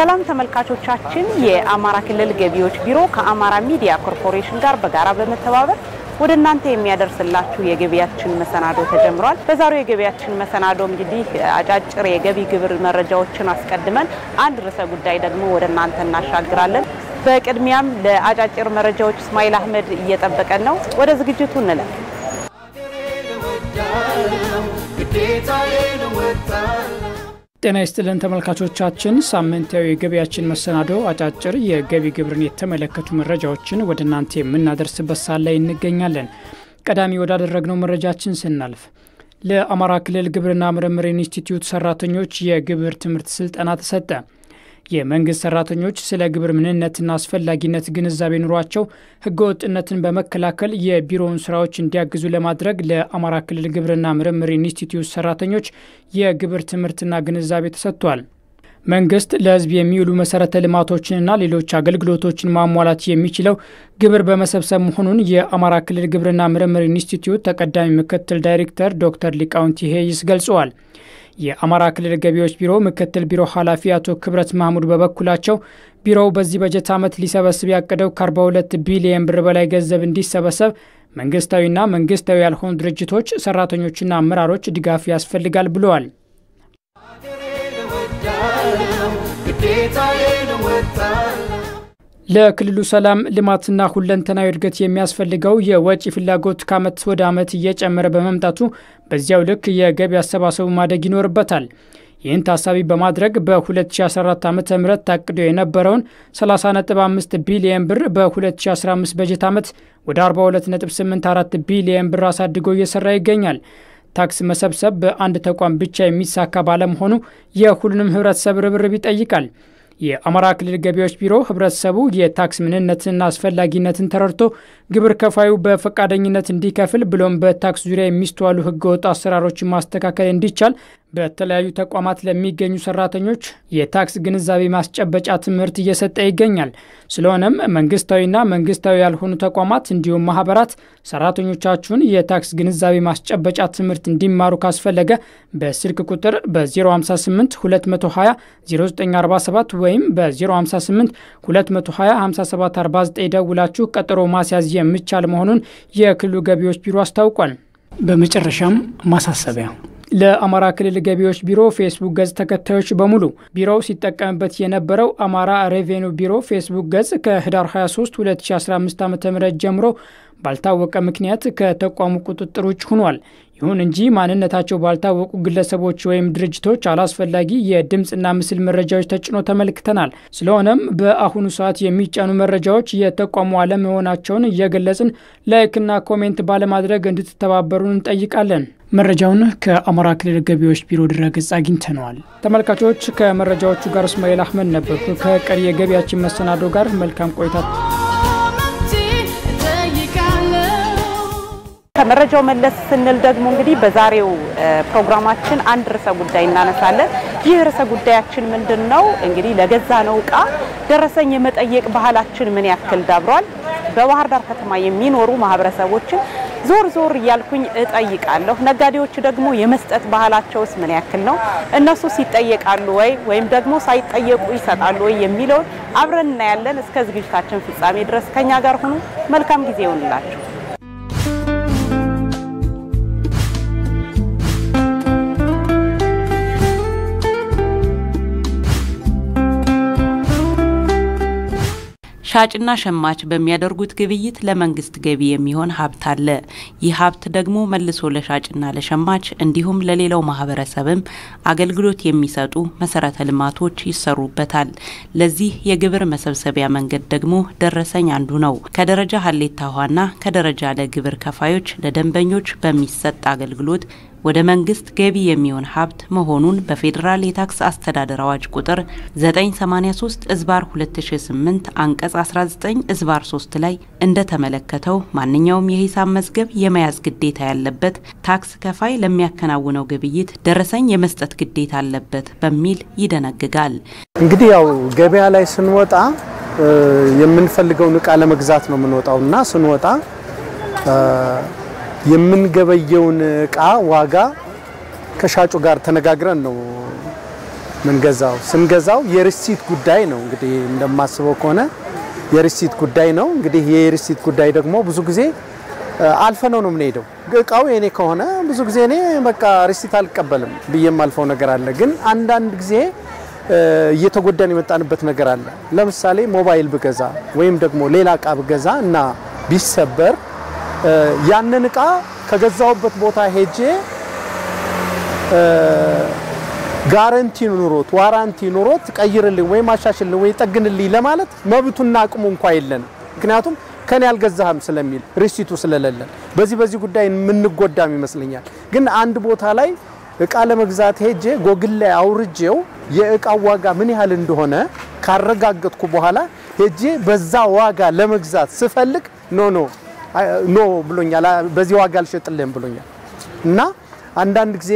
ሰላም ተመልካቾቻችን የአማራ ክልል ገቢዎች ቢሮ ከአማራ ሚዲያ ኮርፖሬሽን ጋር በጋራ በመተባበር ወደ እናንተ የሚያደርስላችሁ የገቢያችን መሰናዶ ተጀምሯል። በዛሬው የገቢያችን መሰናዶ እንግዲህ አጫጭር የገቢ ግብር መረጃዎችን አስቀድመን አንድ ርዕሰ ጉዳይ ደግሞ ወደ እናንተ እናሻግራለን። በቅድሚያም ለአጫጭር መረጃዎች እስማኤል አህመድ እየጠበቀን ነው። ወደ ዝግጅቱ እንለፍ። ጤና ይስጥልን ተመልካቾቻችን፣ ሳምንታዊ የገቢያችን መሰናዶ አጫጭር የገቢ ግብርን የተመለከቱ መረጃዎችን ወደ እናንተ የምናደርስበት ሰዓት ላይ እንገኛለን። ቀዳሚ ወዳደረግነው መረጃችን ስናልፍ ለአማራ ክልል ግብርና ምርምር ኢንስቲትዩት ሰራተኞች የግብር ትምህርት ስልጠና ተሰጠ። የመንግስት ሰራተኞች ስለ ግብር ምንነትና አስፈላጊነት ግንዛቤ ኑሯቸው ህገወጥነትን በመከላከል የቢሮውን ስራዎች እንዲያግዙ ለማድረግ ለአማራ ክልል ግብርና ምርምር ኢንስቲትዩት ሰራተኞች የግብር ትምህርትና ግንዛቤ ተሰጥቷል። መንግስት ለህዝብ የሚውሉ መሰረተ ልማቶችንና ሌሎች አገልግሎቶችን ማሟላት የሚችለው ግብር በመሰብሰብ መሆኑን የአማራ ክልል ግብርና ምርምር ኢንስቲትዩት ተቀዳሚ ምክትል ዳይሬክተር ዶክተር ሊቃውንቲ ሄይስ ገልጸዋል። የአማራ ክልል ገቢዎች ቢሮ ምክትል ቢሮ ኃላፊ አቶ ክብረት ማህሙድ በበኩላቸው ቢሮው በዚህ በጀት ዓመት ሊሰበስብ ያቀደው ከ42 ቢሊዮን ብር በላይ ገንዘብ እንዲሰበሰብ መንግስታዊና መንግስታዊ ያልሆኑ ድርጅቶች፣ ሰራተኞችና አመራሮች ድጋፍ ያስፈልጋል ብለዋል። ለክልሉ ሰላም ልማትና ሁለንተናዊ እድገት የሚያስፈልገው የወጪ ፍላጎት ከዓመት ወደ ዓመት እየጨመረ በመምጣቱ በዚያው ልክ የገቢ አሰባሰቡ ማደግ ይኖርበታል። ይህን ታሳቢ በማድረግ በ2014 ዓ.ም ታቅዶ የነበረውን 30.5 ቢሊዮን ብር በ2015 በጀት ዓመት ወደ 42.84 ቢሊዮን ብር አሳድጎ እየሰራ ይገኛል። ታክስ መሰብሰብ በአንድ ተቋም ብቻ የሚሳካ ባለመሆኑ የሁሉንም ህብረተሰብ ርብርብ ይጠይቃል። የአማራ ክልል ገቢዎች ቢሮ ህብረተሰቡ የታክስ ምንነትና አስፈላጊነትን ተረድቶ ግብር ከፋዩ በፈቃደኝነት እንዲከፍል ብሎም በታክስ ዙሪያ የሚስተዋሉ ህገወጥ አሰራሮችን ማስተካከል እንዲቻል በተለያዩ ተቋማት ለሚገኙ ሰራተኞች የታክስ ግንዛቤ ማስጨበጫ ትምህርት እየሰጠ ይገኛል። ስለሆነም መንግስታዊና መንግስታዊ ያልሆኑ ተቋማት እንዲሁም ማህበራት ሰራተኞቻችሁን የታክስ ግንዛቤ ማስጨበጫ ትምህርት እንዲማሩ ካስፈለገ በስልክ ቁጥር በ058 220 0947 ወይም በ058 220 5749 ደውላችሁ ቀጠሮ ማስያዝ የሚቻል መሆኑን የክልሉ ገቢዎች ቢሮ አስታውቋል። በመጨረሻም ማሳሰቢያ ለአማራ ክልል ገቢዎች ቢሮ ፌስቡክ ገጽ ተከታዮች በሙሉ ቢሮው ሲጠቀምበት የነበረው አማራ ሬቬኒው ቢሮ ፌስቡክ ገጽ ከህዳር 23 2015 ዓ.ም ጀምሮ ባልታወቀ ምክንያት ከተቋሙ ቁጥጥር ውጭ ሆኗል። ይሁን እንጂ ማንነታቸው ባልታወቁ ግለሰቦች ወይም ድርጅቶች አላስፈላጊ የድምጽና ምስል መረጃዎች ተጭኖ ተመልክተናል። ስለሆነም በአሁኑ ሰዓት የሚጫኑ መረጃዎች የተቋሙ አለመሆናቸውን እየገለጽን ላይክና ኮሜንት ባለማድረግ እንድትተባበሩን እንጠይቃለን። መረጃውን ከአማራ ክልል ገቢዎች ቢሮ ድረገጽ አግኝተናል። ተመልካቾች ከመረጃዎቹ ጋር እስማኤል አህመድ ነበርኩ። ከቀሪ የገቢያችን መሰናዶ ጋር መልካም ቆይታ። ከመረጃው መለስ ስንል ደግሞ እንግዲህ በዛሬው ፕሮግራማችን አንድ ርዕሰ ጉዳይ እናነሳለን። ይህ ርዕሰ ጉዳያችን ምንድነው? እንግዲህ ለገዛነው ዕቃ ደረሰኝ የመጠየቅ ባህላችን ምን ያክል ዳብሯል? በባህር ዳር ከተማ የሚኖሩ ማህበረሰቦችን ዞር እያልኩኝ እጠይቃለሁ። ነጋዴዎች ደግሞ የመስጠት ባህላቸውስ ምን ያክል ነው? እነሱ ሲጠየቃሉ ወይም ደግሞ ሳይጠየቁ ይሰጣሉ ወይ የሚለው አብረን እናያለን። እስከ ዝግጅታችን ፍጻሜ ድረስ ከኛ ጋር ሁኑ። መልካም ጊዜ ይሁንላችሁ። ሻጭና ሸማች በሚያደርጉት ግብይት ለመንግስት ገቢ የሚሆን ሀብት አለ። ይህ ሀብት ደግሞ መልሶ ለሻጭና ለሸማች እንዲሁም ለሌላው ማህበረሰብም አገልግሎት የሚሰጡ መሰረተ ልማቶች ይሰሩበታል። ለዚህ የግብር መሰብሰቢያ መንገድ ደግሞ ደረሰኝ አንዱ ነው። ከደረጃ ሀሌታ ውሃና ከደረጃ ለግብር ከፋዮች ለደንበኞች በሚሰጥ አገልግሎት ወደ መንግስት ገቢ የሚሆን ሀብት መሆኑን በፌደራል የታክስ አስተዳደር አዋጅ ቁጥር 983/2008 አንቀጽ 19/3 ላይ እንደተመለከተው ማንኛውም የሂሳብ መዝገብ የመያዝ ግዴታ ያለበት ታክስ ከፋይ ለሚያከናውነው ግብይት ደረሰኝ የመስጠት ግዴታ አለበት በሚል ይደነግጋል። እንግዲህ ያው ገበያ ላይ ስንወጣ የምንፈልገውን ዕቃ ለመግዛት ነው የምንወጣውና ስንወጣ የምንገበየውን ዕቃ ዋጋ ከሻጩ ጋር ተነጋግረን ነው ምንገዛው ስንገዛው የሪሲት ጉዳይ ነው እንግዲህ እንደማስበው ከሆነ የሪሲት ጉዳይ ነው እንግዲህ የሪሲት ጉዳይ ደግሞ ብዙ ጊዜ አልፈነው ነው የምንሄደው እቃው የኔ ከሆነ ብዙ ጊዜ እኔ በቃ ሪሲት አልቀበልም ብዬም አልፈው ነገር አለ ግን አንዳንድ ጊዜ እየተጎዳን የመጣንበት ነገር አለ ለምሳሌ ሞባይል ብገዛ ወይም ደግሞ ሌላ እቃ ብገዛ እና ቢሰበር ያንን እቃ ከገዛውበት ቦታ ሄጄ ጋራንቲ ኑሮት ዋራንቲ ኑሮት ቀይርልኝ ወይ ማሻሽልኝ ወይ ጠግንልኝ ለማለት መብቱና አቅሙ እንኳን የለን ምክንያቱም ከኔ ያልገዛህም ስለሚል ሪሲቱ ስለሌለ በዚህ ጉዳይ ምን ጎዳም ይመስልኛል ግን አንድ ቦታ ላይ እቃ ለመግዛት ሄጄ ጎግል ላይ አውርጄው የእቃው ዋጋ ምን ያህል እንደሆነ ካረጋገጥኩ በኋላ ሄጄ በዛ ዋጋ ለመግዛት ስፈልግ ኖ ብሎኛል በዚህ ዋጋ አልሸጥልህም ብሎኛል እና አንዳንድ ጊዜ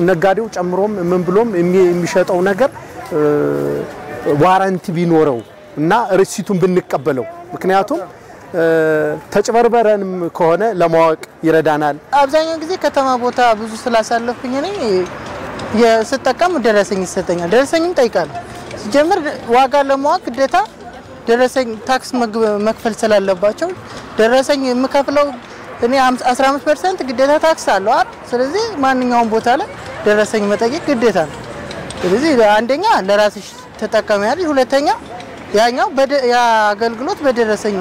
ነጋዴው ጨምሮም ምን ብሎም የሚሸጠው ነገር ዋራንቲ ቢኖረው እና ሪሲቱን ብንቀበለው ምክንያቱም ተጨበርበረንም ከሆነ ለማወቅ ይረዳናል አብዛኛው ጊዜ ከተማ ቦታ ብዙ ስላሳለፍኩኝ እኔ የስጠቀም ደረሰኝ ይሰጠኛል ደረሰኝም ጠይቃለሁ ሲጀምር ዋጋ ለማወቅ ግዴታ ደረሰኝ ታክስ መክፈል ስላለባቸው ደረሰኝ የምከፍለው እኔ 15% ግዴታ ታክስ አለው አይደል ስለዚህ ማንኛውም ቦታ ላይ ደረሰኝ መጠየቅ ግዴታ ነው ስለዚህ አንደኛ ለራስሽ ተጠቀሚያለሽ ሁለተኛ ያኛው አገልግሎት በደረሰኝ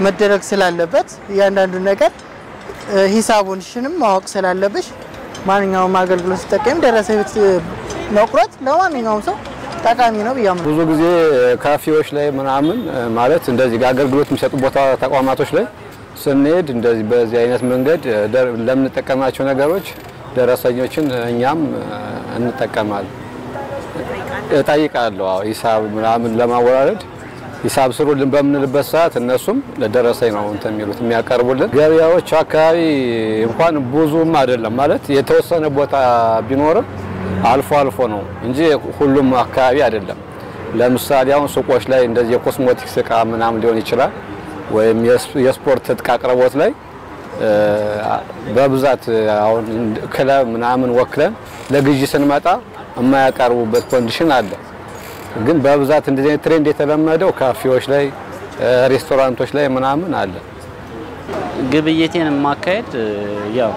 መደረግ ስላለበት ያንዳንዱ ነገር ሂሳቡንሽንም ማወቅ ስላለብሽ ማንኛውም አገልግሎት ተጠቀም ደረሰኝ መቁረጥ ለማንኛውም ሰው ጠቃሚ ነው ብያምነው ብዙ ጊዜ ካፌዎች ላይ ምናምን ማለት እንደዚህ አገልግሎት የሚሰጡ ቦታ ተቋማቶች ላይ ስንሄድ እንደዚህ በዚህ አይነት መንገድ ለምንጠቀማቸው ነገሮች ደረሰኞችን እኛም እንጠቀማለን እጠይቃለሁ ሂሳብ ምናምን ለማወራረድ ሂሳብ ስሩልን በምንልበት ሰዓት እነሱም ለደረሰኝ ነው እንትን የሚሉት የሚያቀርቡልን ገበያዎች አካባቢ እንኳን ብዙም አይደለም ማለት የተወሰነ ቦታ ቢኖርም አልፎ ነው እንጂ ሁሉም አካባቢ አይደለም ለምሳሌ አሁን ሱቆች ላይ እንደዚህ የኮስሞቲክስ እቃ ምናምን ሊሆን ይችላል ወይም የስፖርት እቃ አቅርቦት ላይ በብዛት አሁን ክለብ ምናምን ወክለን ለግዢ ስንመጣ የማያቀርቡበት ኮንዲሽን አለ ግን በብዛት እንደዚህ ትሬንድ የተለመደው ካፌዎች ላይ ሬስቶራንቶች ላይ ምናምን አለ ግብይቴን ማካሄድ ያው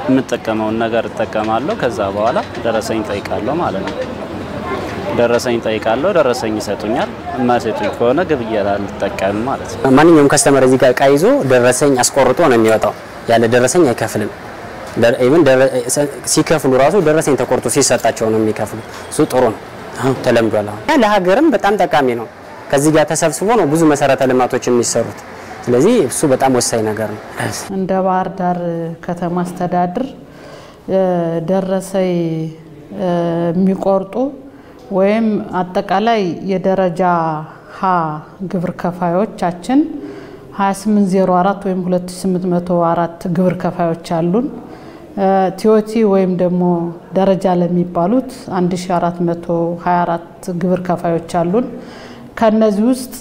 የምጠቀመውን ነገር ተጠቀማለሁ ከዛ በኋላ ደረሰኝ ጠይቃለሁ ማለት ነው ደረሰኝ ጠይቃለሁ ደረሰኝ ይሰጡኛል ማሰጡኝ ከሆነ ግብይት አልተጠቀም ማለት ነው ማንኛውም ከስተመር እዚህ ጋር ቃይዞ ደረሰኝ አስቆርጦ ነው የሚወጣው ያለ ደረሰኝ አይከፍልም ኢቭን ሲከፍሉ ራሱ ደረሰኝ ተቆርጦ ሲሰጣቸው ነው የሚከፍሉ እሱ ጥሩ ነው ተለምዷል ለሀገርም በጣም ጠቃሚ ነው ከዚህ ጋር ተሰብስቦ ነው ብዙ መሰረተ ልማቶች የሚሰሩት ስለዚህ እሱ በጣም ወሳኝ ነገር ነው እንደ ባህር ዳር ከተማ አስተዳደር ደረሰኝ የሚቆርጡ ወይም አጠቃላይ የደረጃ ሀ ግብር ከፋዮቻችን 2804 ወይም 2804 ግብር ከፋዮች አሉን ቲኦቲ ወይም ደግሞ ደረጃ ለሚባሉት 1424 ግብር ከፋዮች አሉን ከነዚህ ውስጥ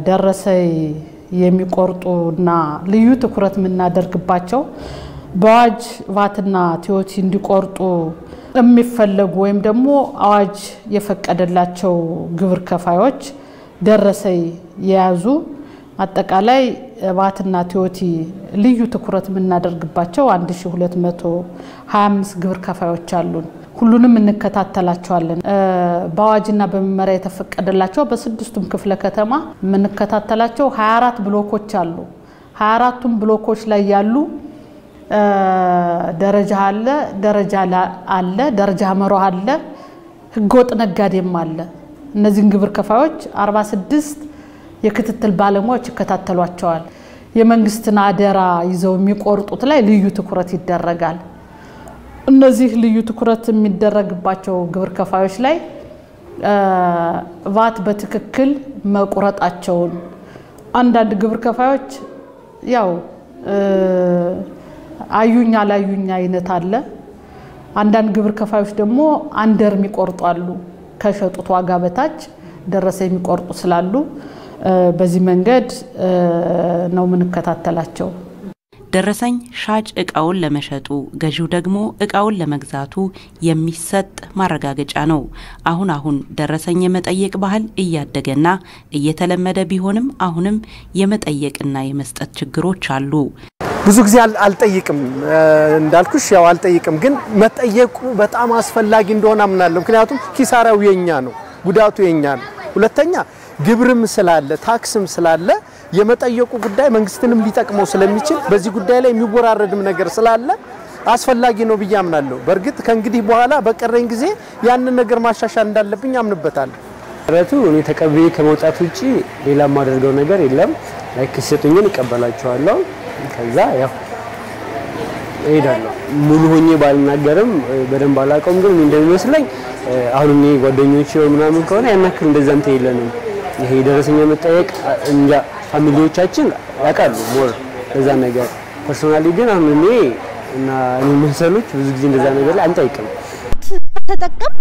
ደረሰኝ የሚቆርጡና ልዩ ትኩረት ምናደርግባቸው በአዋጅ ቫትና ቲኦቲ እንዲቆርጡ የሚፈልጉ ወይም ደግሞ አዋጅ የፈቀደላቸው ግብር ከፋዮች ደረሰኝ የያዙ አጠቃላይ ቫትና ቲኦቲ ልዩ ትኩረት ምናደርግባቸው 1225 ግብር ከፋዮች አሉን ሁሉንም እንከታተላቸዋለን በአዋጅና በመመሪያ የተፈቀደላቸው በስድስቱም ክፍለ ከተማ ምንከታተላቸው 24 ብሎኮች አሉ 24ቱም ብሎኮች ላይ ያሉ ደረጃ አለ ደረጃ መሮ አለ ህገወጥ ነጋዴም አለ እነዚህን ግብር ከፋዮች 46 የክትትል ባለሙያዎች ይከታተሏቸዋል የመንግስትን አደራ ይዘው የሚቆርጡት ላይ ልዩ ትኩረት ይደረጋል እነዚህ ልዩ ትኩረት የሚደረግባቸው ግብር ከፋዮች ላይ ቫት በትክክል መቁረጣቸውን አንዳንድ ግብር ከፋዮች ያው አዩኛ ላዩኛ አይነት አለ አንዳንድ ግብር ከፋዮች ደግሞ አንደር የሚቆርጡ አሉ ከሸጡት ዋጋ በታች ደረሰኝ የሚቆርጡ ስላሉ በዚህ መንገድ ነው ምንከታተላቸው ደረሰኝ ሻጭ እቃውን ለመሸጡ ገዢው ደግሞ እቃውን ለመግዛቱ የሚሰጥ ማረጋገጫ ነው። አሁን ደረሰኝ የመጠየቅ ባህል እያደገና እየተለመደ ቢሆንም አሁንም የመጠየቅና የመስጠት ችግሮች አሉ። ብዙ ጊዜ አልጠይቅም እንዳልኩሽ ያው አልጠይቅም ግን መጠየቁ በጣም አስፈላጊ እንደሆነ አምናለሁ። ምክንያቱም ኪሳራው የኛ ነው፣ ጉዳቱ የኛ ነው። ሁለተኛ ግብርም ስላለ ታክስም ስላለ የመጠየቁ ጉዳይ መንግስትንም ሊጠቅመው ስለሚችል በዚህ ጉዳይ ላይ የሚወራረድም ነገር ስላለ አስፈላጊ ነው ብዬ አምናለሁ። በርግጥ ከእንግዲህ በኋላ በቀረኝ ጊዜ ያንን ነገር ማሻሻል እንዳለብኝ አምንበታለሁ። ረቱ እኔ ተቀብዬ ከመውጣት ውጪ ሌላ ማደርገው ነገር የለም። ላይክ ሲሰጡኝን እቀበላቸዋለሁ። ከዛ ያው እሄዳለሁ። ሙሉ ሆኜ ባልናገርም በደንብ አላውቀውም ግን እንደሚመስለኝ አሁን እኔ ጓደኞቼ ምናምን ከሆነ ያናክል እንደዛም ተይለንም ይሄ ደረሰኝ መጠየቅ እንጃ ፋሚሊዎቻችን ያውቃሉ ሞር ለዛ ነገር። ፐርሰናሊ ግን አሁን እኔ እና እኔ መሰሎች ብዙ ጊዜ እንደዛ ነገር ላይ አንጠይቅም። ተጠቀም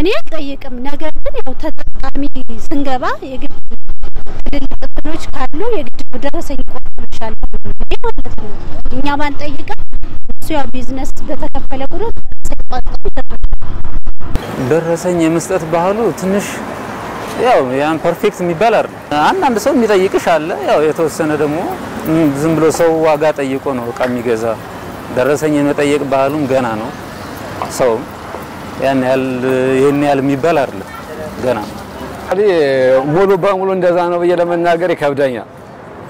እኔ አልጠይቅም። ነገር ግን ያው ተጠቃሚ ስንገባ የግድ ድልጥሎች ካሉ የግድ ደረሰኝ ቆርጥልሻል ማለት ነው። እኛ ባንጠይቅም እሱ ያው ቢዝነስ በተከፈለ ቁጥር ደረሰኝ የመስጠት ባህሉ ትንሽ ያው ያን ፐርፌክት የሚባል አይደል። አንድ ሰው የሚጠይቅሽ አለ። ያው የተወሰነ ደግሞ ዝም ብሎ ሰው ዋጋ ጠይቆ ነው እቃ የሚገዛ። ደረሰኝ የመጠየቅ ባህሉም ገና ነው። ሰው ያን ያህል የሚባል አይደል ገና። ሙሉ በሙሉ እንደዛ ነው ብዬ ለመናገር ይከብደኛል።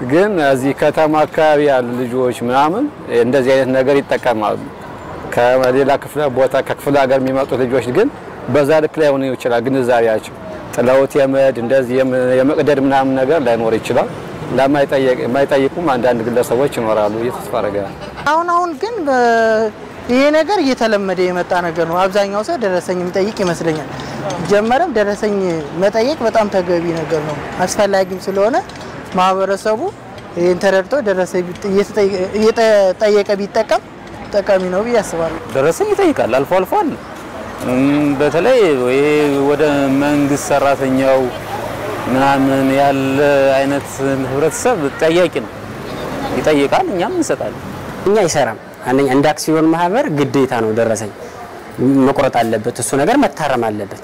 ግን እዚህ ከተማ አካባቢ ያሉ ልጆች ምናምን እንደዚህ አይነት ነገር ይጠቀማሉ። ከሌላ ከክፍለ ሀገር የሚመጡ ልጆች ግን በዛ ልክ ላይ ሆነ ይችላል ግንዛቤያቸው ጥለውት የመድ እንደዚህ የመቅደድ ምናምን ነገር ላይኖር ይችላል። ለማይጠይቁም አንዳንድ ግለሰቦች ይኖራሉ እየተስፋ አደርጋለሁ። አሁን ግን ይሄ ነገር እየተለመደ የመጣ ነገር ነው። አብዛኛው ሰው ደረሰኝ የሚጠይቅ ይመስለኛል። ጀመረም ደረሰኝ መጠየቅ በጣም ተገቢ ነገር ነው። አስፈላጊም ስለሆነ ማህበረሰቡ ይሄን ተረድቶ ደረሰኝ እየጠየቀ ቢጠቀም ጠቃሚ ነው ብዬ አስባለሁ። ደረሰኝ ይጠይቃል አልፎ አለ። በተለይ ወደ መንግስት ሰራተኛው ምናምን ያለ አይነት ህብረተሰብ ጠያቂ ነው፣ ይጠይቃል፣ እኛም እንሰጣለን። እኛ ይሰራም አንደኛ እንደ አክሲዮን ማህበር ግዴታ ነው ደረሰኝ መቆረጥ አለበት። እሱ ነገር መታረም አለበት።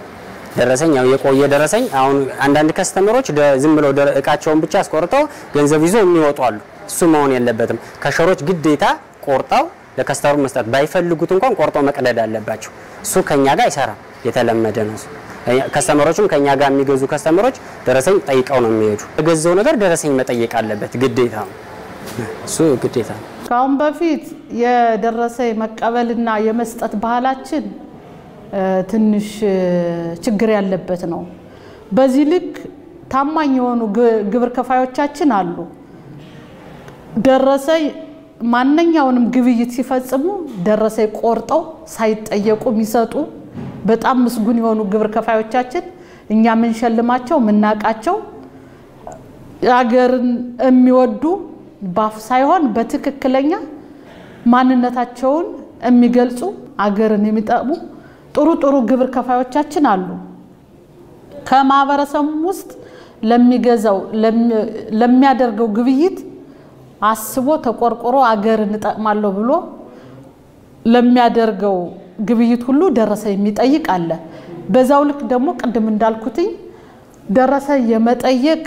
ደረሰኝ ያው የቆየ ደረሰኝ አሁን አንዳንድ ከስተመሮች ዝም ብለው እቃቸውን ብቻ አስቆርጠው ገንዘብ ይዘው የሚወጡ አሉ። እሱ መሆን የለበትም። ከሸሮች ግዴታ ቆርጠው ለከስተመሩ መስጠት ባይፈልጉት እንኳን ቆርጠው መቅደድ አለባቸው። እሱ ከኛ ጋር አይሰራም፣ የተለመደ ነው። ከስተመሮችም ከኛ ጋር የሚገዙ ከስተመሮች ደረሰኝ ጠይቀው ነው የሚሄዱ። የገዛው ነገር ደረሰኝ መጠየቅ አለበት፣ ግዴታ ነው። እሱ ግዴታ ነው። ካሁን በፊት የደረሰኝ መቀበልና የመስጠት ባህላችን ትንሽ ችግር ያለበት ነው። በዚህ ልክ ታማኝ የሆኑ ግብር ከፋዮቻችን አሉ። ደረሰኝ ማንኛውንም ግብይት ሲፈጽሙ ደረሰኝ ቆርጠው ሳይጠየቁ የሚሰጡ በጣም ምስጉን የሆኑ ግብር ከፋዮቻችን እኛ ምን ሸልማቸው ምናቃቸው ሀገርን የሚወዱ ባፍ ሳይሆን በትክክለኛ ማንነታቸውን የሚገልጹ ሀገርን የሚጠቅሙ ጥሩ ግብር ከፋዮቻችን አሉ። ከማህበረሰቡ ውስጥ ለሚገዛው ለሚያደርገው ግብይት አስቦ ተቆርቆሮ ሀገርን እንጠቅማለሁ ብሎ ለሚያደርገው ግብይት ሁሉ ደረሰኝ የሚጠይቅ አለ። በዛው ልክ ደግሞ ቅድም እንዳልኩትኝ ደረሰኝ የመጠየቅ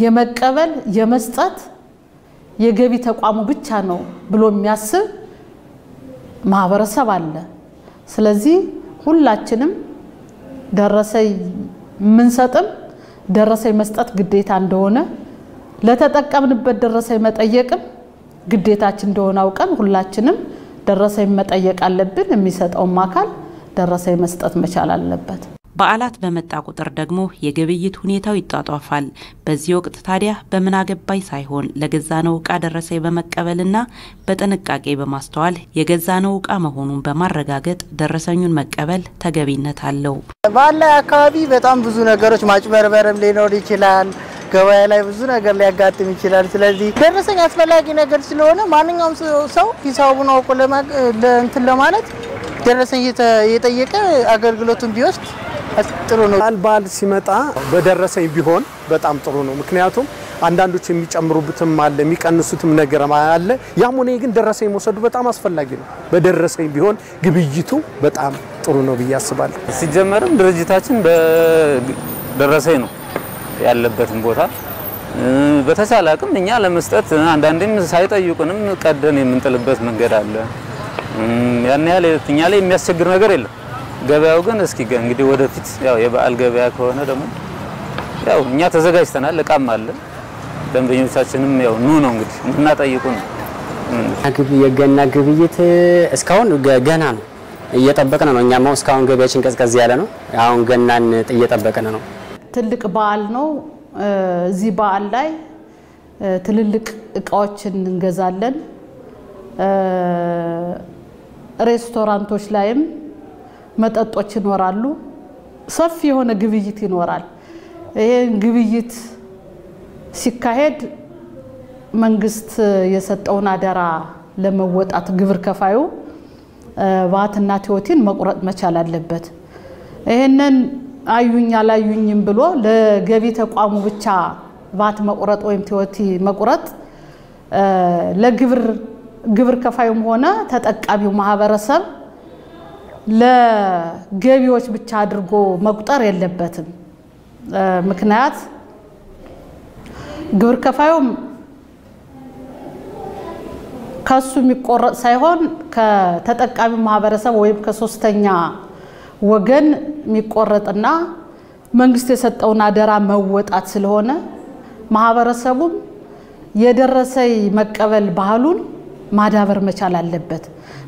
የመቀበል የመስጠት የገቢ ተቋሙ ብቻ ነው ብሎ የሚያስብ ማህበረሰብ አለ። ስለዚህ ሁላችንም ደረሰኝ ምንሰጥም ደረሰኝ መስጠት ግዴታ እንደሆነ ለተጠቀምንበት ደረሰኝ መጠየቅም ግዴታችን እንደሆነ አውቀን ሁላችንም ደረሰኝ መጠየቅ አለብን። የሚሰጠውም አካል ደረሰኝ መስጠት መቻል አለበት። በዓላት በመጣ ቁጥር ደግሞ የግብይት ሁኔታው ይጣጣፋል። በዚህ ወቅት ታዲያ በምን አገባይ ሳይሆን ለገዛነው ዕቃ ደረሰኝ በመቀበልና በጥንቃቄ በማስተዋል የገዛነው ዕቃ መሆኑን በማረጋገጥ ደረሰኙን መቀበል ተገቢነት አለው። ባለ አካባቢ በጣም ብዙ ነገሮች ማጭበርበርም ሊኖር ይችላል። ገበያ ላይ ብዙ ነገር ሊያጋጥም ይችላል። ስለዚህ ደረሰኝ አስፈላጊ ነገር ስለሆነ ማንኛውም ሰው ሂሳቡን አውቆ ለማለት ደረሰኝ የጠየቀ አገልግሎቱን ቢወስድ ጥሩ ነው። በዓል ሲመጣ በደረሰኝ ቢሆን በጣም ጥሩ ነው። ምክንያቱም አንዳንዶች የሚጨምሩበትም አለ የሚቀንሱትም ነገር አለ። ያም ሆነ ግን ደረሰኝ መውሰዱ በጣም አስፈላጊ ነው። በደረሰኝ ቢሆን ግብይቱ በጣም ጥሩ ነው ብዬ አስባለሁ። ሲጀመርም ድርጅታችን በደረሰኝ ነው ያለበትን ቦታ በተቻለ አቅም እኛ ለመስጠት አንዳንዴም ሳይጠይቁንም ቀደን የምንጥልበት መንገድ አለ። ያን ያህል እኛ ላይ የሚያስቸግር ነገር የለም። ገበያው ግን እስኪ እንግዲህ ወደፊት ያው የበዓል ገበያ ከሆነ ደግሞ ያው እኛ ተዘጋጅተናል፣ እቃም አለ። ደንበኞቻችንም ያው ኑ ነው እንግዲህ እናጠይቁ ነው። የገና ግብይት እስካሁን ገና ነው እየጠበቅን ነው። እኛም እስካሁን ገበያችን ቀዝቀዝ ያለ ነው። አሁን ገናን እየጠበቅን ነው። ትልቅ በዓል ነው። እዚህ በዓል ላይ ትልልቅ እቃዎችን እንገዛለን። ሬስቶራንቶች ላይም መጠጦች ይኖራሉ። ሰፊ የሆነ ግብይት ይኖራል። ይሄን ግብይት ሲካሄድ መንግስት የሰጠውን አደራ ለመወጣት ግብር ከፋዩ ቫትና ቲዮቲን መቁረጥ መቻል አለበት። ይሄንን አዩኝ አላዩኝም ብሎ ለገቢ ተቋሙ ብቻ ቫት መቁረጥ ወይም ቲዮቲ መቁረጥ ለግብር ከፋዩም ሆነ ተጠቃሚው ማህበረሰብ ለገቢዎች ብቻ አድርጎ መቁጠር የለበትም። ምክንያት ግብር ከፋዩም ከሱ የሚቆረጥ ሳይሆን ከተጠቃሚው ማህበረሰብ ወይም ከሶስተኛ ወገን የሚቆረጥና መንግስት የሰጠውን አደራ መወጣት ስለሆነ ማህበረሰቡም የደረሰኝ መቀበል ባህሉን ማዳበር መቻል አለበት።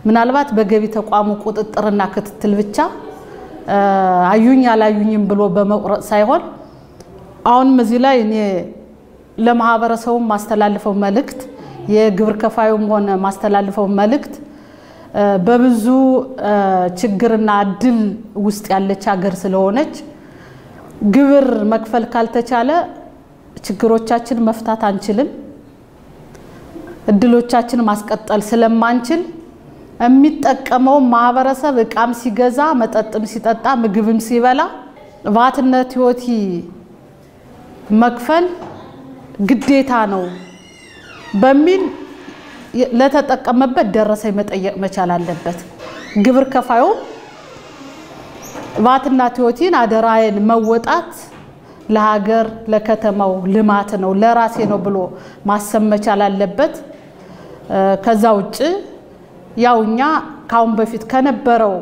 ምናልባት በገቢ ተቋሙ ቁጥጥርና ክትትል ብቻ አዩኝ አላዩኝም ብሎ በመቁረጥ ሳይሆን አሁን እዚህ ላይ እኔ ለማህበረሰቡ ማስተላልፈው መልእክት የግብር ከፋዩም ሆነ ማስተላልፈው መልእክት በብዙ ችግርና እድል ውስጥ ያለች ሀገር ስለሆነች ግብር መክፈል ካልተቻለ ችግሮቻችን መፍታት አንችልም። እድሎቻችን ማስቀጠል ስለማንችል የሚጠቀመው ማህበረሰብ እቃም ሲገዛ መጠጥም ሲጠጣ ምግብም ሲበላ ቫትና ቲዮቲ መክፈል ግዴታ ነው በሚል ለተጠቀመበት ደረሰኝ መጠየቅ መቻል አለበት። ግብር ከፋዩ ቫትና ቲዮቲን አደራዬን መወጣት ለሀገር ለከተማው ልማት ነው ለራሴ ነው ብሎ ማሰብ መቻል አለበት። ከዛ ውጭ ያውኛ ካሁን በፊት ከነበረው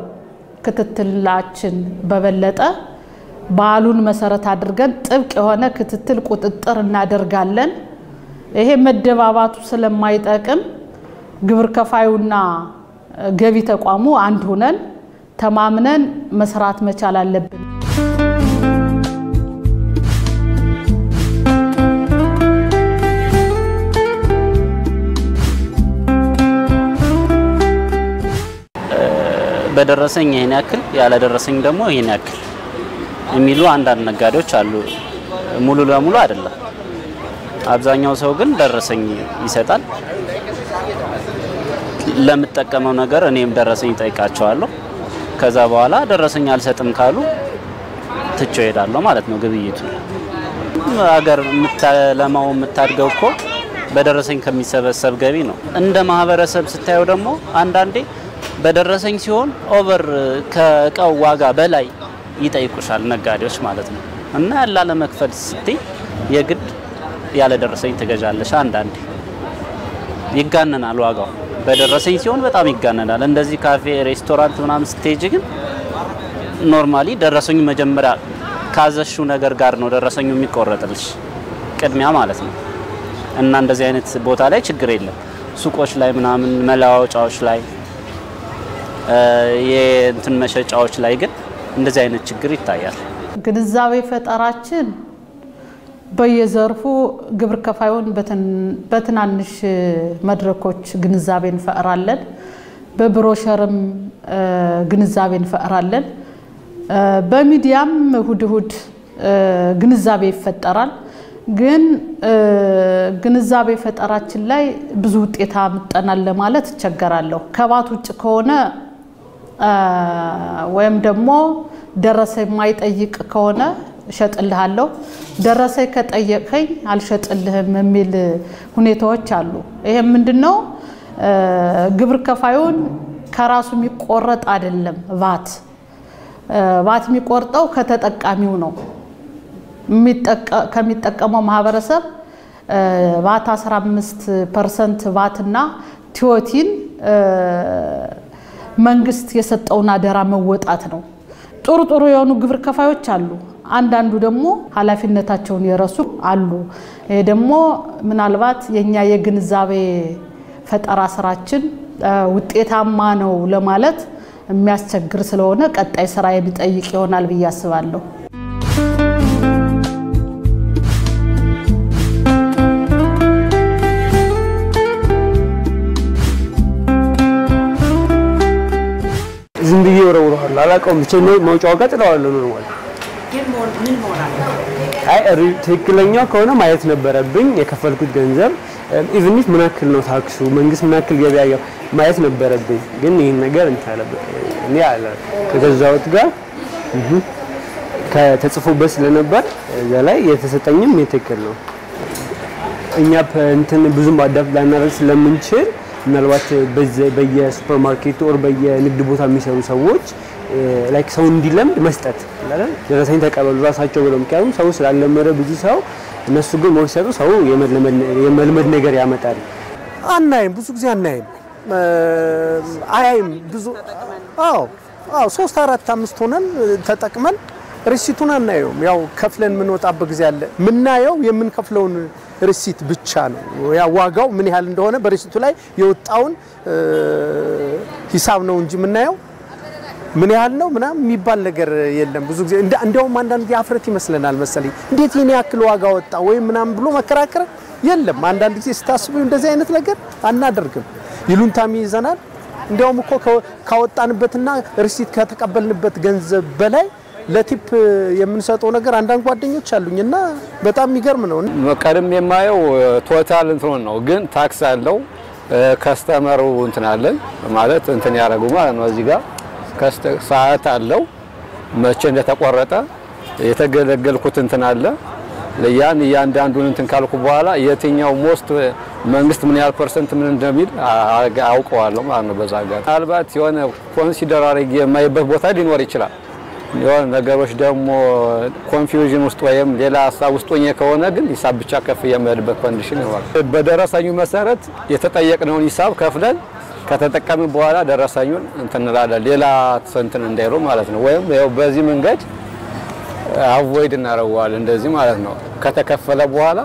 ክትትላችን በበለጠ በዓሉን መሰረት አድርገን ጥብቅ የሆነ ክትትል ቁጥጥር እናደርጋለን። ይሄ መደባባቱ ስለማይጠቅም ግብር ከፋዩና ገቢ ተቋሙ አንድ ሆነን ተማምነን መስራት መቻል አለብን። በደረሰኝ ይሄን ያክል ያለ ደረሰኝ ደግሞ ይሄን ያክል የሚሉ አንዳንድ ነጋዴዎች አሉ። ሙሉ ለሙሉ አይደለም። አብዛኛው ሰው ግን ደረሰኝ ይሰጣል። ለምጠቀመው ነገር እኔም ደረሰኝ ጠይቃቸዋለሁ። ከዛ በኋላ ደረሰኝ አልሰጥም ካሉ ትቼው እሄዳለሁ ማለት ነው ግብይቱ። ሀገር ለማው የምታድገው እኮ በደረሰኝ ከሚሰበሰብ ገቢ ነው። እንደ ማህበረሰብ ስታየው ደግሞ አንዳንዴ በደረሰኝ ሲሆን ኦቨር ከእቃው ዋጋ በላይ ይጠይቁሻል ነጋዴዎች ማለት ነው። እና ያለ ለመክፈል ስትይ የግድ ያለ ደረሰኝ ትገዣለሽ። አንዳንዴ ይጋነናል ዋጋው። በደረሰኝ ሲሆን በጣም ይጋነናል። እንደዚህ ካፌ ሬስቶራንት ምናምን ስትሄጂ ግን ኖርማሊ ደረሰኝ መጀመሪያ ካዘሽው ነገር ጋር ነው ደረሰኙ የሚቆረጥልሽ ቅድሚያ ማለት ነው። እና እንደዚህ አይነት ቦታ ላይ ችግር የለም። ሱቆች ላይ ምናምን መለዋወጫዎች ላይ የእንትን መሸጫዎች ላይ ግን እንደዚህ አይነት ችግር ይታያል። ግንዛቤ ፈጠራችን በየዘርፉ ግብር ከፋዩን በትናንሽ መድረኮች ግንዛቤ እንፈጥራለን። በብሮሸርም ግንዛቤ እንፈጥራለን። በሚዲያም እሁድ ግንዛቤ ይፈጠራል። ግን ግንዛቤ ፈጠራችን ላይ ብዙ ውጤት አምጥተናል ለማለት እቸገራለሁ። ከባት ውጭ ከሆነ ወይም ደግሞ ደረሰኝ የማይጠይቅ ከሆነ እሸጥልሃለሁ፣ ደረሰኝ ከጠየቀኝ አልሸጥልህም የሚል ሁኔታዎች አሉ። ይሄ ምንድነው? ግብር ከፋዩን ከራሱ የሚቆረጥ አይደለም። ቫት የሚቆርጠው ከተጠቃሚው ነው። ከሚጠቀመው ማህበረሰብ ቫት 15% ቫትና ቲዮቲን መንግስት የሰጠውን አደራ መወጣት ነው። ጥሩ የሆኑ ግብር ከፋዮች አሉ። አንዳንዱ ደግሞ ኃላፊነታቸውን የረሱ አሉ። ይሄ ደግሞ ምናልባት የኛ የግንዛቤ ፈጠራ ስራችን ውጤታማ ነው ለማለት የሚያስቸግር ስለሆነ ቀጣይ ስራ የሚጠይቅ ይሆናል ብዬ አስባለሁ። ዝም ብዬ ወረውራለሁ አላውቀውም ብቻ መውጫው ጋር ጥለዋለሁ ነው ማለት ምን ሞራል አይ ትክክለኛው ከሆነ ማየት ነበረብኝ የከፈልኩት ገንዘብ ኢቭን ኢፍ ምን ያክል ነው ታክሱ መንግስት ምን ያክል ገበያ ያው ማየት ነበረብኝ ግን ይሄን ነገር እንታለበት እኔ አለ ከገዛውት ጋር ከተጽፎበት ስለነበር እዛ ላይ የተሰጠኝም የትክክል ነው እኛ እንትን ብዙም አዳፕት ላናደርግ ስለምንችል ምናልባት በየሱፐርማርኬት ኦር በየንግድ ቦታ የሚሰሩ ሰዎች ላይክ ሰው እንዲለምድ መስጠት አይደል ደረሰኝ ተቀበሉ ራሳቸው ብለው ምክንያቱም ሰው ስላለመረ ብዙ ሰው እነሱ ግን ሞክሰሩ ሰው የመልመድ ነገር ያመጣል አናይም ብዙ ጊዜ አናይም አይም ብዙ አዎ 3 4 5 ሆነን ተጠቅመን ሪሲቱን አናየውም ያው ከፍለን ምን ወጣበት ጊዜ አለ ምናየው የምንከፍለውን ሪሲት ብቻ ነው ያ ዋጋው ምን ያህል እንደሆነ በሪሲቱ ላይ የወጣውን ሂሳብ ነው እንጂ ምናየው ምን ያህል ነው ምናም የሚባል ነገር የለም ብዙ ጊዜ እንደውም አንዳንድ ጊዜ አፍረት ይመስለናል መሰለኝ እንዴት የኔ ያክል ዋጋ ወጣ ወይ ምናም ብሎ መከራከር የለም አንዳንድ ጊዜ ስታስቡ እንደዚህ አይነት ነገር አናደርግም ይሉንታም ይዘናል እንደውም እኮ ካወጣንበትና ሪሲት ከተቀበልንበት ገንዘብ በላይ ለቲፕ የምንሰጠው ነገር አንዳንድ ጓደኞች አሉኝና በጣም የሚገርም ነው ቀደም የማየው ቶታል እንትን ነው ግን ታክስ አለው ከስተመሩ እንትን አለን ማለት እንትን ያረጉ ማለት ነው እዚህ ጋር ሰዓት አለው መቼ እንደተቆረጠ የተገለገልኩት እንትን አለ ያንዳንዱን እንትን ካልኩ በኋላ የትኛው ሞስት መንግስት ምን ያህል ፐርሰንት ምን እንደሚል አውቀዋለሁ ማለት ነው በዛ ጋር አልባት የሆነ ኮንሲደር አድርጌ የማይበት ቦታ ሊኖር ይችላል የሆነ ነገሮች ደግሞ ኮንፊውዥን ውስጥ ወይም ሌላ ሀሳብ ውስጥ ሆኜ ከሆነ ግን ሂሳብ ብቻ ከፍ የማይልበት ኮንዲሽን ይኖራል በደረሰኙ መሰረት የተጠየቅነውን ሂሳብ ከፍለን ከተጠቀምን በኋላ ደረሰኙን እንተናላለን ሌላ እንትን እንዳይሮ ማለት ነው ወይም ያው በዚህ መንገድ አቮይድ እናረዋለን እንደዚህ ማለት ነው ከተከፈለ በኋላ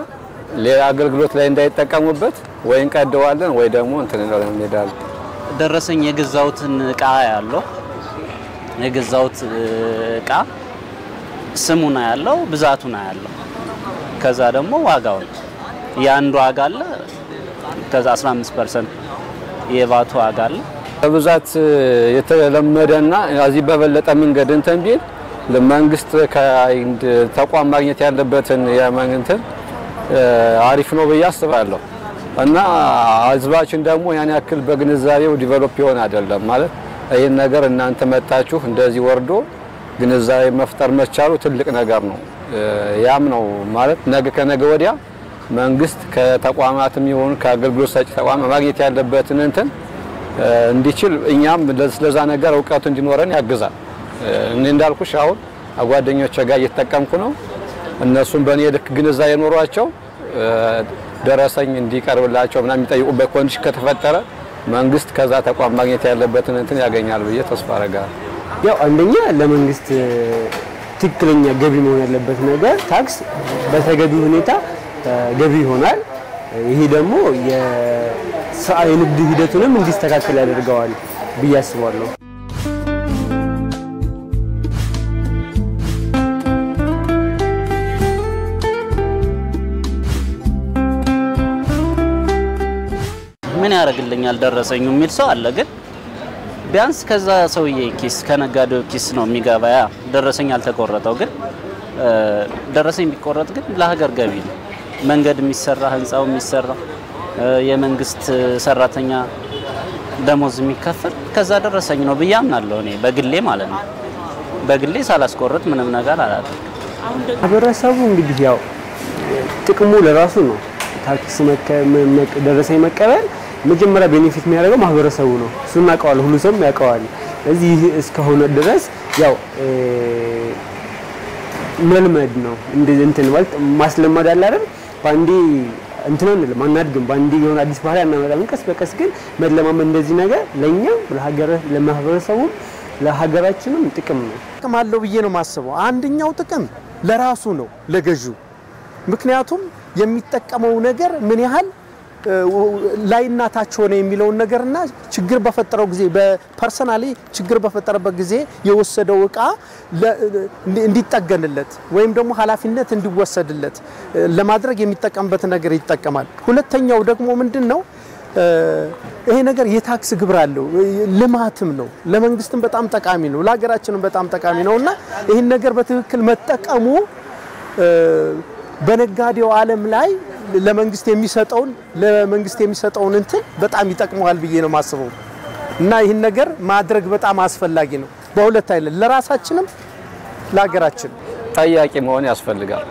ሌላ አገልግሎት ላይ እንዳይጠቀሙበት ወይ እንቀደዋለን ወይ ደግሞ እንትን እንላለን ደረሰኝ የገዛውትን ዕቃ ያለው የገዛውት ዕቃ ስሙና ያለው ብዛቱና ያለው ከዛ ደግሞ ዋጋው ያንዱ ዋጋ አለ ከዛ 15% የቫቱ ዋጋ አለ በብዛት የተለመደና እዚህ በበለጠ መንገድ እንትን ቢል ለመንግስት ከአንድ ተቋም ማግኘት ያለበትን የመንግስት አሪፍ ነው በያስባለሁ እና ህዝባችን ደግሞ ያን ያክል በግንዛቤው ዲቨሎፕ ይሆን አይደለም ማለት ይሄን ነገር እናንተ መጣችሁ እንደዚህ ወርዶ ግንዛቤ መፍጠር መቻሉ ትልቅ ነገር ነው ያም ነው ማለት ነገ ከነገ ወዲያ መንግስት ከተቋማትም ይሁን ከአገልግሎት ሰጪ ተቋም ማግኘት ያለበትን እንትን እንዲችል እኛም ለዛ ነገር ዕውቀት እንዲኖረን ያግዛል እኔ እንዳልኩሽ አሁን አጓደኞቼ ጋር እየተጠቀምኩ ነው እነሱም በእኔ ልክ ግንዛቤ ኖሯቸው ደረሰኝ እንዲቀርብላቸው ምናምን የሚጠይቁበት ኮንዲሽን ከተፈጠረ መንግስት ከዛ ተቋም ማግኘት ያለበትን እንትን ያገኛል ብዬ ተስፋ አደርጋለሁ ያው አንደኛ ለመንግስት ትክክለኛ ገቢ መሆን ያለበት ነገር ታክስ በተገቢ ሁኔታ ገቢ ይሆናል ይሄ ደግሞ የንግድ ሂደቱንም እንዲስተካከል ያደርገዋል ብዬ አስባለሁ ምን ያረግልኛል ደረሰኙ የሚል ሰው አለ ግን ቢያንስ ከዛ ሰውዬ ኪስ ከነጋዴው ኪስ ነው የሚገባያ ደረሰኝ አልተቆረጠው ግን ደረሰኝ ቢቆረጥ ግን ለሀገር ገቢ ነው መንገድ የሚሰራ ህንጻው የሚሰራ የመንግስት ሰራተኛ ደሞዝ የሚከፈል ከዛ ደረሰኝ ነው ብያምናለሁ እኔ በግሌ ማለት ነው በግሌ ሳላስቆርጥ ምንም ነገር አላደርግም። ማህበረሰቡ እንግዲህ ያው ጥቅሙ ለራሱ ነው። ታክስ ደረሰኝ መቀበል መጀመሪያ ቤኔፊት የሚያደርገው ማህበረሰቡ ነው። እሱን እናውቀዋለን፣ ሁሉ ሰው ያውቀዋል። እዚህ እስከሆነ ድረስ ያው መልመድ ነው። እንትን ማለት ማስለመድ አለ አይደል? ባንዲ እንትን ነው ማናድግም ባንዲ የሆነ አዲስ ባህል ያናመጣም። ቀስ በቀስ ግን መለማመድ እንደዚህ ነገር ለኛ ለማህበረሰቡ ለሀገራችንም ጥቅም ነው። ጥቅም አለው ብዬ ነው ማስበው። አንደኛው ጥቅም ለራሱ ነው ለገዢው። ምክንያቱም የሚጠቀመው ነገር ምን ያህል ላይና ታች ሆነ የሚለው ነገርና ችግር በፈጠረው ጊዜ በፐርሰናሊ ችግር በፈጠረበት ጊዜ የወሰደው ዕቃ እንዲጠገንለት ወይም ደግሞ ኃላፊነት እንዲወሰድለት ለማድረግ የሚጠቀምበት ነገር ይጠቀማል። ሁለተኛው ደግሞ ምንድነው ይሄ ነገር የታክስ ግብር አለው ልማትም ነው። ለመንግስትም በጣም ጠቃሚ ነው፣ ለሀገራችንም በጣም ጠቃሚ ነውና ይሄን ነገር በትክክል መጠቀሙ በነጋዴው ዓለም ላይ ለመንግስት የሚሰጠውን እንትን በጣም ይጠቅመዋል ብዬ ነው ማስበው እና ይሄን ነገር ማድረግ በጣም አስፈላጊ ነው። በሁለት አይደለም ለራሳችንም ለሀገራችን ጠያቂ መሆን ያስፈልጋል።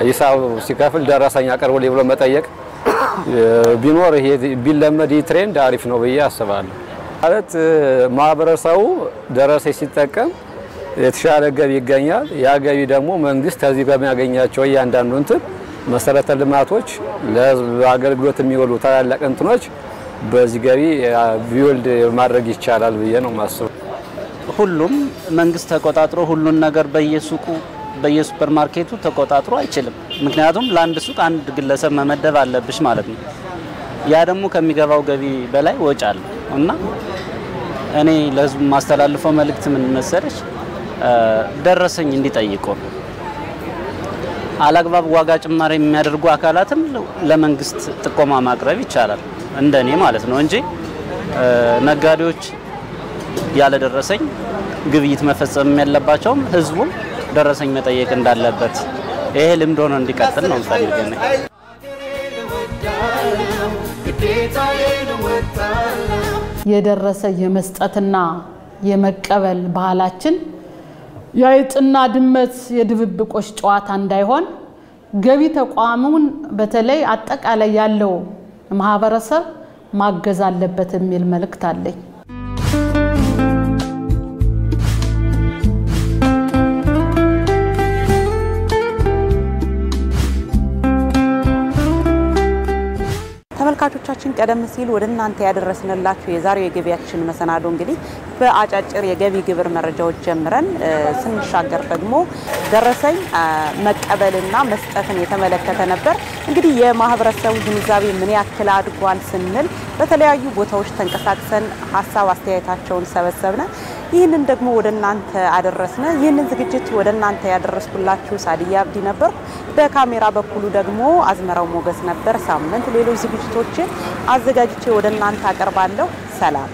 ሂሳብ ሲከፍል ደረሰኝ አቀርቦልኝ ብሎ መጠየቅ ቢኖር ይሄ ቢለመድ ትሬንድ አሪፍ ነው ብዬ አስባለሁ። ማለት ማህበረሰቡ ደረሰኝ ሲጠቀም የተሻለ ገቢ ይገኛል። ያ ገቢ ደግሞ መንግስት ከዚህ በሚያገኛቸው እያንዳንዱ እንትን መሰረተ ልማቶች ለህዝብ አገልግሎት የሚውሉ ታላላቅ እንትኖች በዚህ ገቢ ቢውልድ ማድረግ ይቻላል ብዬ ነው ማስበው። ሁሉም መንግስት ተቆጣጥሮ ሁሉን ነገር በየሱቁ በየሱፐርማርኬቱ ተቆጣጥሮ አይችልም። ምክንያቱም ለአንድ ሱቅ አንድ ግለሰብ መመደብ አለብሽ ማለት ነው። ያ ደግሞ ከሚገባው ገቢ በላይ ወጪ አለ እና እኔ ለህዝብ ማስተላልፈው መልእክት ምን መሰለሽ ደረሰኝ እንዲጠይቁ አላግባብ ዋጋ ጭማሪ የሚያደርጉ አካላትም ለመንግስት ጥቆማ ማቅረብ ይቻላል እንደኔ ማለት ነው እንጂ ነጋዴዎች ያለ ደረሰኝ ግብይት መፈጸም ያለባቸው ህዝቡ ደረሰኝ መጠየቅ እንዳለበት ይሄ ልምድ ሆኖ እንዲቀጥል ነው ፈልገን የደረሰ የመስጠትና የመቀበል ባህላችን የአይጥና ድመት የድብብቆሽ ጨዋታ እንዳይሆን ገቢ ተቋሙን በተለይ አጠቃላይ ያለው ማህበረሰብ ማገዝ አለበት የሚል መልእክት አለኝ። ተመልካቾቻችን ቀደም ሲል ወደ እናንተ ያደረስንላችሁ የዛሬው የገቢያችን መሰናዶ እንግዲህ በአጫጭር የገቢ ግብር መረጃዎች ጀምረን ስንሻገር ደግሞ ደረሰኝ መቀበልና መስጠትን የተመለከተ ነበር። እንግዲህ የማህበረሰቡ ግንዛቤ ምን ያክል አድጓል ስንል በተለያዩ ቦታዎች ተንቀሳቅሰን ሐሳብ አስተያየታቸውን ሰበሰብነ። ይህንን ደግሞ ወደ እናንተ አደረስነ። ይህንን ዝግጅት ወደ እናንተ ያደረስኩላችሁ ሳዲያ አብዲ ነበር። በካሜራ በኩሉ ደግሞ አዝመራው ሞገስ ነበር። ሳምንት ሌሎች ዝግጅቶችን አዘጋጅቼ ወደ እናንተ አቀርባለሁ። ሰላም።